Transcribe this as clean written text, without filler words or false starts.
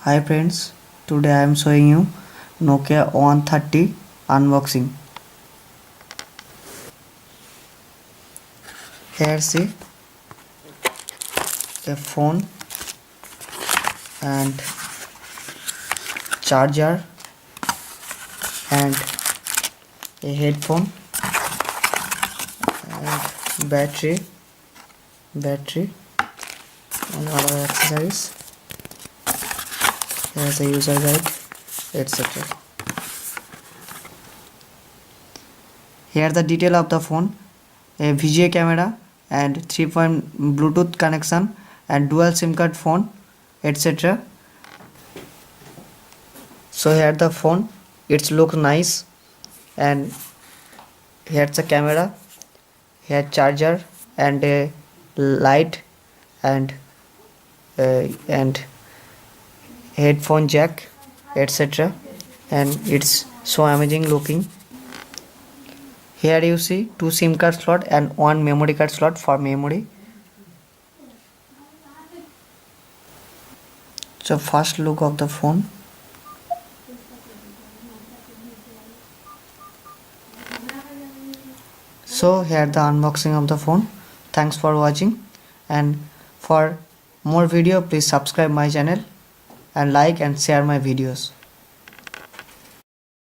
Hi friends, today I am showing you Nokia 130 unboxing. Here see a phone and charger and a headphone and battery and other accessories. Here's a user guide, etc. Here the detail of the phone: a VGA camera and 3-point Bluetooth connection and dual SIM card phone, etc. So here the phone, it looks nice, and here's the camera, here charger and a light and headphone jack, etc. And it's so amazing looking. Here you see 2 SIM card slot and 1 memory card slot for memory. So first look of the phone. So here the unboxing of the phone. Thanks for watching, and for more video please subscribe my channel and like and share my videos.